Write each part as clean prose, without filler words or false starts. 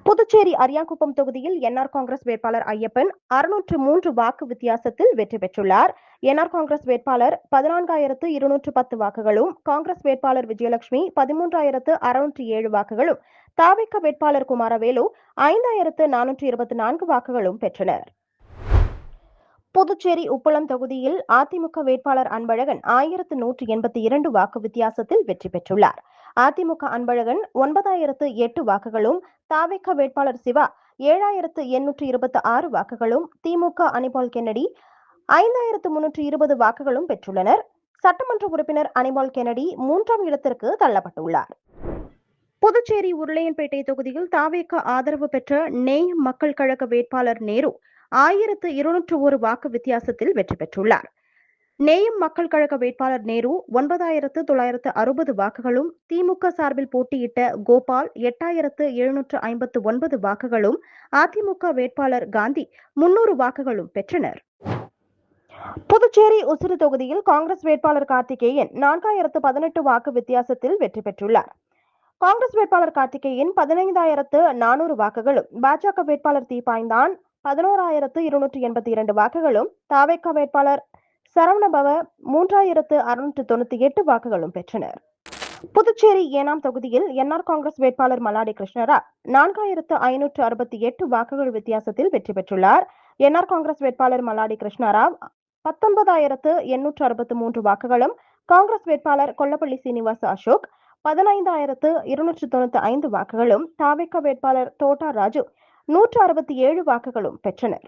புதுச்சேரி அரியாங்குப்பம் தொகுதியில் என்ஆர் காங்கிரஸ் வேட்பாளர் ஐயப்பன் 603 வாக்கு வித்தியாசத்தில் வெற்றி பெற்றுள்ளார். என்ஆர் காங்கிரஸ் வேட்பாளர் 14,210 வாக்குகளும், காங்கிரஸ் வேட்பாளர் விஜயலட்சுமி 13,607 வாக்குகளும், தாவேகா வேட்பாளர் குமாரவேலு 5,424 வாக்குகளும் பெற்றனர். புதுச்சேரி உப்பளம் தொகுதியில் அதிமுக வேட்பாளர் அன்பழகன் 1,182 வாக்கு வித்தியாசத்தில் வெற்றி பெற்றுள்ளார். அதிமுக அன்பழகன் 9,008 வாக்குகளும், தாவேகா வேட்பாளர் சிவா 7,826 வாக்குகளும், திமுக அனிபால் கென்னடி 5,320 வாக்குகளும் பெற்றுள்ளனர். சட்டமன்ற உறுப்பினர் அனிபால் கென்னடி 3ஆம் இடத்திற்கு தள்ளப்பட்டுள்ளார். புதுச்சேரி உருளையன்பேட்டை தொகுதியில் தாவேகா ஆதரவு பெற்ற நேயம் மக்கள் கழக வேட்பாளர் நேரு 1,201 வாக்கு வித்தியாசத்தில் வெற்றி பெற்றுள்ளார். நேயம் மக்கள் கழக வேட்பாளர் நேரு 9,960 வாக்குகளும், திமுக சார்பில் போட்டியிட்ட கோபால் 8,759 வாக்குகளும், அதிமுக வேட்பாளர் காந்தி 300 வாக்குகளும் பெற்றனர். புதுச்சேரி உசிறு தொகுதியில் காங்கிரஸ் வேட்பாளர் கார்த்திகேயன் 4,018 வாக்கு வித்தியாசத்தில் வெற்றி பெற்றுள்ளார். காங்கிரஸ் வேட்பாளர் கார்த்திகேயன் 15,400 வாக்குகளும், பாஜக வேட்பாளர் தீபாய்ந்தான் 11,282 வாக்குகளும், தாவேகா வேட்பாளர் சரவணபவ 3,698 வாக்குகளும் பெற்றனர். புதுச்சேரி ஏனாம் தொகுதியில் என்ஆர் காங்கிரஸ் வேட்பாளர் மல்லாடி கிருஷ்ணராவ் 4,568 வாக்குகள் வித்தியாசத்தில் வெற்றி பெற்றுள்ளார். என்ஆர் காங்கிரஸ் வேட்பாளர் மல்லாடி கிருஷ்ணராவ் 19,863 வாக்குகளும், காங்கிரஸ் வேட்பாளர் கொல்லப்பள்ளி சீனிவாச அசோக் 15,295 வாக்குகளும், தாவேகா வேட்பாளர் தோட்டா ராஜு 167 வாக்குகளும் பெற்றனர்.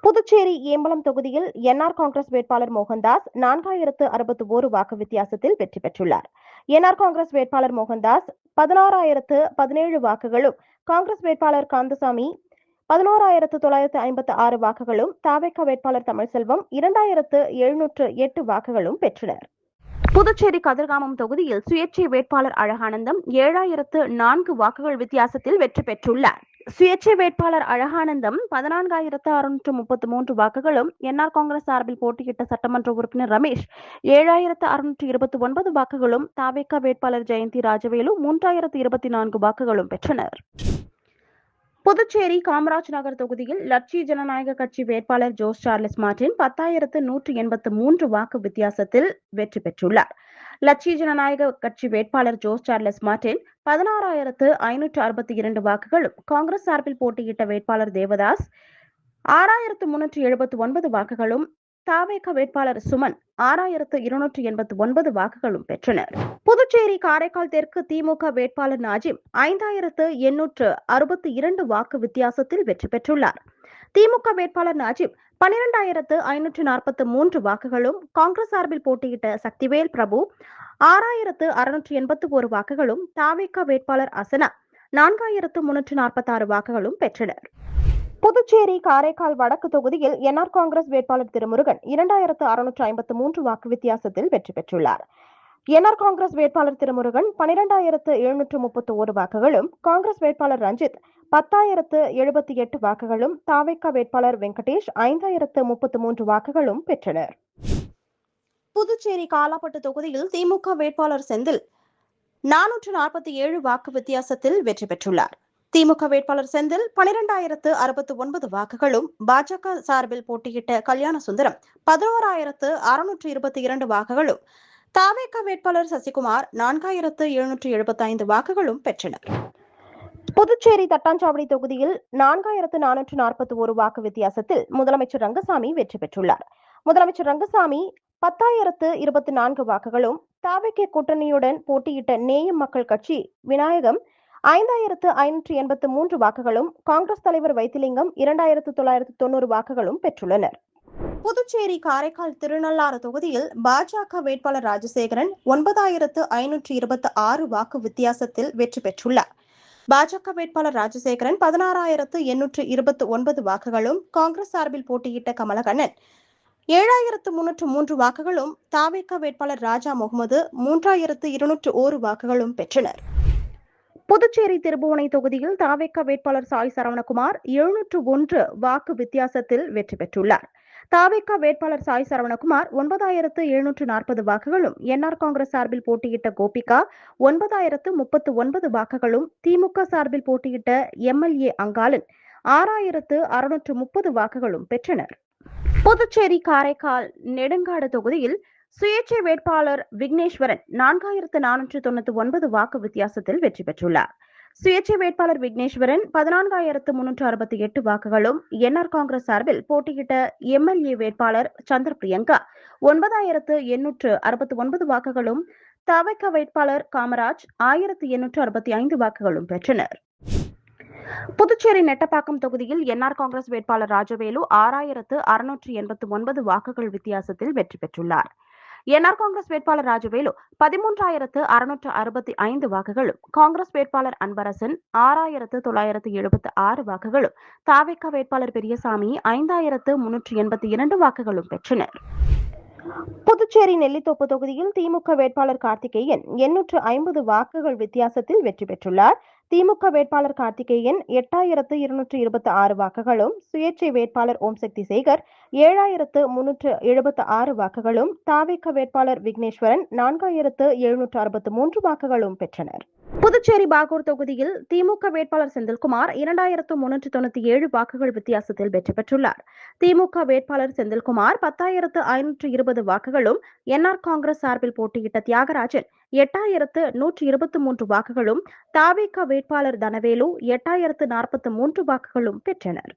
புதுச்சேரி ஏம்பலம் தொகுதியில் என்ஆர் காங்கிரஸ் வேட்பாளர் மோகன்தாஸ் 4,061 வாக்கு வித்தியாசத்தில் வெற்றி பெற்றுள்ளார். என்ஆர் காங்கிரஸ் வேட்பாளர் மோகன்தாஸ் 16,017 வாக்குகளும், காங்கிரஸ் வேட்பாளர் காந்தசாமி 11,956 வாக்குகளும், தாவேகா வேட்பாளர் தமிழ்செல்வம் 2,708 வாக்குகளும் பெற்றனர். புதுச்சேரி கதிர்காமம் தொகுதியில் சுயேட்சை வேட்பாளர் அழகானந்தம் 7,004 வாக்குகள் வித்தியாசத்தில் வெற்றி பெற்றுள்ளார். சுயேட்சை வேட்பாளர் அழகானந்தம் 14,633 வாக்குகளும், என்ஆர் காங்கிரஸ் சார்பில் போட்டியிட்ட சட்டமன்ற உறுப்பினர் ரமேஷ் 7,629 வாக்குகளும், தாவேகா வேட்பாளர் ஜெயந்தி ராஜவேலு 3,024 வாக்குகளும் பெற்றனர். புதுச்சேரி காமராஜ் நகர் தொகுதியில் லட்சிய ஜனநாயக கட்சி வேட்பாளர் ஜோஸ் சார்லஸ் மார்டின் 10,183 வாக்கு வித்தியாசத்தில் வெற்றி பெற்றுள்ளார். லட்சிய ஜனநாயக கட்சி வேட்பாளர் ஜோஸ் சார்லஸ் மார்டின் 16,562 வாக்குகளும், காங்கிரஸ் சார்பில் போட்டியிட்ட வேட்பாளர் தேவதாஸ் 6,379 வாக்குகளும், தாவேகா வேட்பாளர் சுமன் 6,289 வாக்குகளும் பெற்றனர். புதுச்சேரி காரைக்கால் தெற்கு திமுக வேட்பாளர் நாஜிம் 5,862 வாக்கு வித்தியாசத்தில் வெற்றி பெற்றுள்ளார். திமுக வேட்பாளர் நாஜிம் 12,543 வாக்குகளும், காங்கிரஸ் சார்பில் போட்டியிட்ட சக்திவேல் பிரபு 6,681 வாக்குகளும், தாவேகா வேட்பாளர் அசனா 4,346 வாக்குகளும் பெற்றனர். புதுச்சேரி காரைக்கால் வடக்கு தொகுதியில் என்ஆர் காங்கிரஸ் வேட்பாளர் திருமுருகன் 2,653 வாக்கு வித்தியாசத்தில் வெற்றி பெற்றுள்ளார். என்ஆர் காங்கிரஸ் வேட்பாளர் திருமுருகன் 12,731 வாக்குகளும், காங்கிரஸ் வேட்பாளர் ரஞ்சித் 10,078 வாக்குகளும், தாவேகா வேட்பாளர் வெங்கடேஷ் 5,033 வாக்குகளும் பெற்றனர். புதுச்சேரி காலாப்பட்டு தொகுதியில் திமுக வேட்பாளர் செந்தில் 447 வாக்கு வித்தியாசத்தில் வெற்றி பெற்றுள்ளார். திமுக வேட்பாளர் செந்தில் 12,069 வாக்குகளும், பாஜக சார்பில் போட்டியிட்ட கல்யாண சுந்தரம் 11,622 வாக்குகளும், தாவேகா வேட்பாளர் சசிகுமார் 4,775 வாக்குகளும் பெற்றனர். புதுச்சேரி தட்டாஞ்சாவடி தொகுதியில் 4,441 வாக்கு வித்தியாசத்தில் முதலமைச்சர் ரங்கசாமி வெற்றி பெற்றுள்ளார். முதலமைச்சர் ரங்கசாமி 10,024 வாக்குகளும், தாவேகா கூட்டணியுடன் போட்டியிட்ட நேயம் மக்கள் கட்சி விநாயகம் 5,583 வாக்குகளும், காங்கிரஸ் தலைவர் வைத்திலிங்கம் 2,990 வாக்குகளும் பெற்றுள்ளனர். புதுச்சேரி காரைக்கால் திருநள்ளாறு தொகுதியில் பாஜக வேட்பாளர் ராஜசேகரன் 9,526 வாக்கு வித்தியாசத்தில் வெற்றி பெற்றுள்ளார். பாஜக வேட்பாளர் ராஜசேகரன் 16,829 வாக்குகளும், காங்கிரஸ் சார்பில் போட்டியிட்ட கமலக்கண்ணன் 7,303 வாக்குகளும், தாவேகா வேட்பாளர் ராஜா முகமது 3,201 வாக்குகளும் பெற்றனர். புதுச்சேரி திருபுவனை தொகுதியில் தாவேகா வேட்பாளர் சாய் சரவணகுமார் 701 வாக்கு வித்தியாசத்தில் வெற்றி பெற்றுள்ளார். தாவேகா வேட்பாளர் சாய் சரவணகுமார் 9,740 வாக்குகளும், என்ஆர் காங்கிரஸ் சார்பில் போட்டியிட்ட கோபிகா 9,039 வாக்குகளும், திமுக சார்பில் போட்டியிட்ட எம்எல்ஏ அங்காளன் 6,630 வாக்குகளும் பெற்றனர். புதுச்சேரி காரைக்கால் நெடுங்காடு தொகுதியில் சுயேட்சை வேட்பாளர் விக்னேஸ்வரன் 4,499 வாக்கு வித்தியாசத்தில் வெற்றி பெற்றுள்ளார். சுயேட்சை வேட்பாளர் விக்னேஸ்வரன் 14,368 வாக்குகளும், என்ஆர் காங்கிரஸ் சார்பில் போட்டியிட்ட எம்எல்ஏ வேட்பாளர் சந்திர பிரியங்கா 9,869 வாக்குகளும், தவிக வேட்பாளர் காமராஜ் 1,865 வாக்குகளும் பெற்றனர். புதுச்சேரி நெட்டப்பாக்கம் தொகுதியில் என்ஆர் காங்கிரஸ் வேட்பாளர் ராஜவேலு 6,689 வாக்குகள் வித்தியாசத்தில் வெற்றி பெற்றுள்ளார். என்ஆர் காங்கிரஸ் வேட்பாளர் ராஜவேலு 13,665 வாக்குகளும், காங்கிரஸ் வேட்பாளர் அன்பரசன் 6,976 வாக்குகளும், தாவேகா வேட்பாளர் பெரியசாமி 5,382 வாக்குகளும் பெற்றனர். புதுச்சேரி நெல்லித்தோப்பு தொகுதியில் திமுக வேட்பாளர் கார்த்திகேயன் 850 வாக்குகள் வித்தியாசத்தில் வெற்றி பெற்றுள்ளார். திமுக வேட்பாளர் கார்த்திகேயன் 8,226 வாக்குகளும், சுயேட்சை வேட்பாளர் ஓம்சக்தி சேகர் 7,376 வாக்குகளும், தாவேகா வேட்பாளர் விக்னேஸ்வரன் 4,763 வாக்குகளும் பெற்றனர். புதுச்சேரி பாகூர் தொகுதியில் திமுக வேட்பாளர் செந்தில்குமார் 2,397 வாக்குகள் வித்தியாசத்தில் வெற்றி பெற்றுள்ளார். திமுக வேட்பாளர் செந்தில்குமார் 10,520 வாக்குகளும், என்ஆர் காங்கிரஸ் சார்பில் போட்டியிட்ட தியாகராஜன் 8,123 வாக்குகளும், தாவேகா வேட்பாளர் தனவேலு 8,043 வாக்குகளும் பெற்றனர்.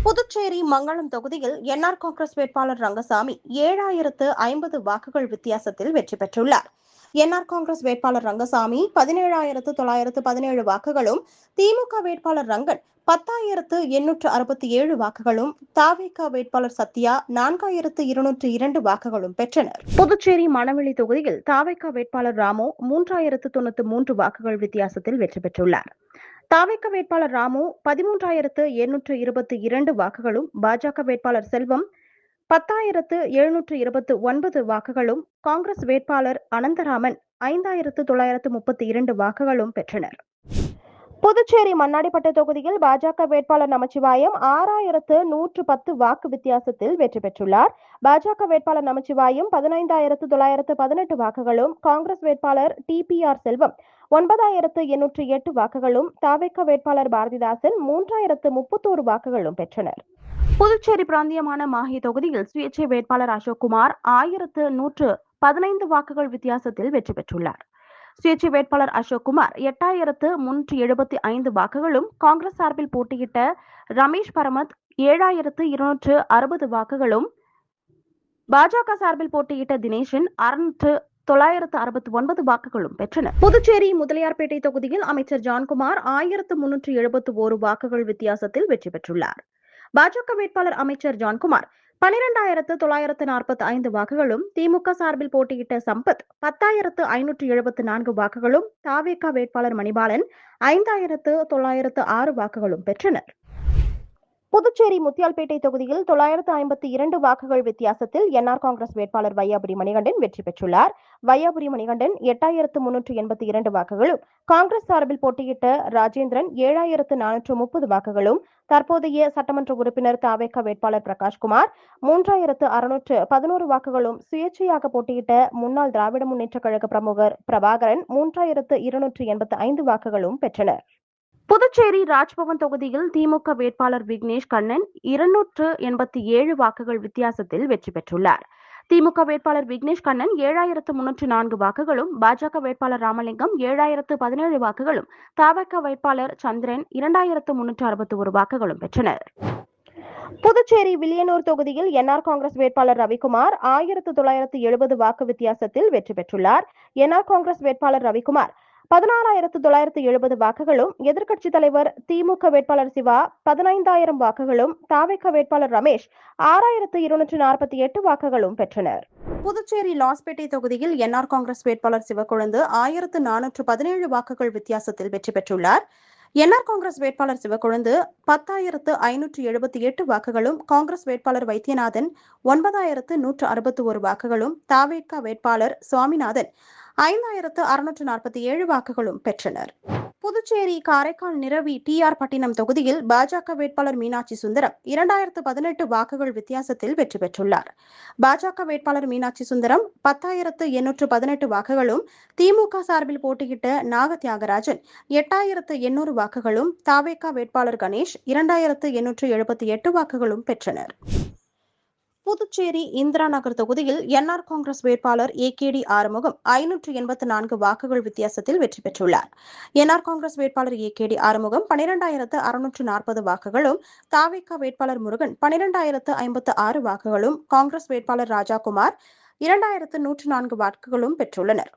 புதுச்சேரி மங்களம் தொகுதியில் என்ஆர் காங்கிரஸ் வேட்பாளர் ரங்கசாமி 7,050 வாக்குகள் வித்தியாசத்தில் வெற்றி பெற்றுள்ளார். என்ஆர் காங்கிரஸ் வேட்பாளர் ரங்கசாமி 17,917 வாக்குகளும், திமுக வேட்பாளர் ரங்கன் 10,867 வாக்குகளும், தாவேகா வேட்பாளர் சத்யா 4,202 வாக்குகளும் பெற்றனர். புதுச்சேரி மணவெளி தொகுதியில் தாவேகா வேட்பாளர் ராமு 3,093 வாக்குகள் வித்தியாசத்தில் வெற்றி பெற்றுள்ளார். தாவேகா வேட்பாளர் ராமு 13,822 வாக்குகளும், பாஜக வேட்பாளர் செல்வம் 10,729 வாக்குகளும், காங்கிரஸ் வேட்பாளர் அனந்தராமன் 5,932 வாக்குகளும் பெற்றனர். புதுச்சேரி மண்ணாடிப்பட்டு தொகுதியில் பாஜக வேட்பாளர் நமச்சிவாயம் 6,110 வாக்கு வித்தியாசத்தில் வெற்றி பெற்றுள்ளார். பாஜக வேட்பாளர் நமச்சிவாயம் 15,918 வாக்குகளும், காங்கிரஸ் வேட்பாளர் டிபிஆர் செல்வம் 9,808 வாக்குகளும், தாவேகா வேட்பாளர் பாரதிதாசன் 3,031 வாக்குகளும் பெற்றனர். புதுச்சேரி பிராந்தியமான மாஹி தொகுதியில் சுயேட்சை வேட்பாளர் அசோக்குமார் 1,115 வாக்குகள் வித்தியாசத்தில் வெற்றி பெற்றுள்ளார். சுயேட்சை வேட்பாளர் அசோக்குமார் 8,375 வாக்குகளும், காங்கிரஸ் சார்பில் போட்டியிட்ட ரமேஷ் பரமத் 7,260 வாக்குகளும், பாஜக சார்பில் போட்டியிட்ட தினேசன் 969 வாக்குகளும் பெற்றனர். புதுச்சேரி முதலியார்பேட்டை தொகுதியில் அமைச்சர் ஜான்குமார் 1,371 வாக்குகள் வித்தியாசத்தில் வெற்றி பெற்றுள்ளார். பாஜக வேட்பாளர் அமைச்சர் ஜான்குமார் 12,945 வாக்குகளும், திமுக சார்பில் போட்டியிட்ட சம்பத் 10,574 வாக்குகளும், தாவேகா வேட்பாளர் மணிபாலன் 5,906 வாக்குகளும் பெற்றனர். புதுச்சேரி முத்தியால்பேட்டை தொகுதியில் 952 வாக்குகள் வித்தியாசத்தில் என்ஆர் காங்கிரஸ் வேட்பாளர் வையாபுரி மணிகண்டன் வெற்றி பெற்றுள்ளார். வையாபுரி மணிகண்டன் 8,382 வாக்குகளும், காங்கிரஸ் சார்பில் போட்டியிட்ட ராஜேந்திரன் 7,430 வாக்குகளும், தற்போதைய சட்டமன்ற உறுப்பினர் தாவேகா வேட்பாளர் பிரகாஷ்குமார் 3,611 வாக்குகளும், சுயேட்சையாக போட்டியிட்ட முன்னாள் திராவிட முன்னேற்ற கழக பிரமுகர் பிரபாகரன் 3,285 வாக்குகளும் பெற்றனர். புதுச்சேரி ராஜ்பவன் தொகுதியில் திமுக வேட்பாளர் விக்னேஷ் கண்ணன் 287 வாக்குகள் வித்தியாசத்தில் வெற்றி பெற்றுள்ளார். திமுக வேட்பாளர் விக்னேஷ் கண்ணன் 7,304 வாக்குகளும், பாஜக வேட்பாளர் ராமலிங்கம் 7,017 வாக்குகளும், தவிக வேட்பாளர் சந்திரன் 2,361 வாக்குகளும் பெற்றனர். புதுச்சேரி வில்லியனூர் தொகுதியில் என்ஆர் காங்கிரஸ் வேட்பாளர் ரவிக்குமார் 1,970 வாக்கு வித்தியாசத்தில் வெற்றி பெற்றுள்ளார். என்ஆர் காங்கிரஸ் வேட்பாளர் ரவிக்குமார் 16,970 வாக்குகளும், எதிர்க்கட்சித் தலைவர் திமுக வேட்பாளர் சிவா 15,000 வாக்குகளும், தாவேகா வேட்பாளர் ரமேஷ் 6,248 வாக்குகளும் பெற்றனர். புதுச்சேரி லாஸ்பேட்டை தொகுதியில் என்ஆர் காங்கிரஸ் வேட்பாளர் சிவக்கொழுந்து 1,417 வாக்குகள் வித்தியாசத்தில் வெற்றி பெற்றுள்ளார். என்ஆர் காங்கிரஸ் வேட்பாளர் சிவக்கொழுந்து 10,578 வாக்குகளும், காங்கிரஸ் வேட்பாளர் வைத்தியநாதன் 9,161 வாக்குகளும், தாவேகா வேட்பாளர் சுவாமிநாதன் 5,647 வாக்குகளும் பெற்றனர். புதுச்சேரி காரைக்கால் நிரவி டி.ஆர். பட்டினம் தொகுதியில் பாஜக வேட்பாளர் மீனாட்சி சுந்தரம் 2018 வாக்குகள் வித்தியாசத்தில் வெற்றி பெற்றுள்ளார். பாஜக வேட்பாளர் மீனாட்சி சுந்தரம் 10,818 வாக்குகளும், திமுக சார்பில் போட்டியிட்ட நாக தியாகராஜன் 8,800 வாக்குகளும், தவேக வேட்பாளர் கணேஷ் 2,878 வாக்குகளும் பெற்றனர். புதுச்சேரி இந்திரா நகர் தொகுதியில் என்ஆர் காங்கிரஸ் வேட்பாளர் ஏ.கே.டி. ஆறுமுகம் 584 வாக்குகள் வித்தியாசத்தில் வெற்றி பெற்றுள்ளார். என்ஆர் காங்கிரஸ் வேட்பாளர் ஏ.கே.டி. ஆறுமுகம் 12,640 வாக்குகளும், தவேக வேட்பாளர் முருகன் 12,056 வாக்குகளும், காங்கிரஸ் வேட்பாளர் ராஜாகுமார் 2,104 வாக்குகளும் பெற்றுள்ளனர்.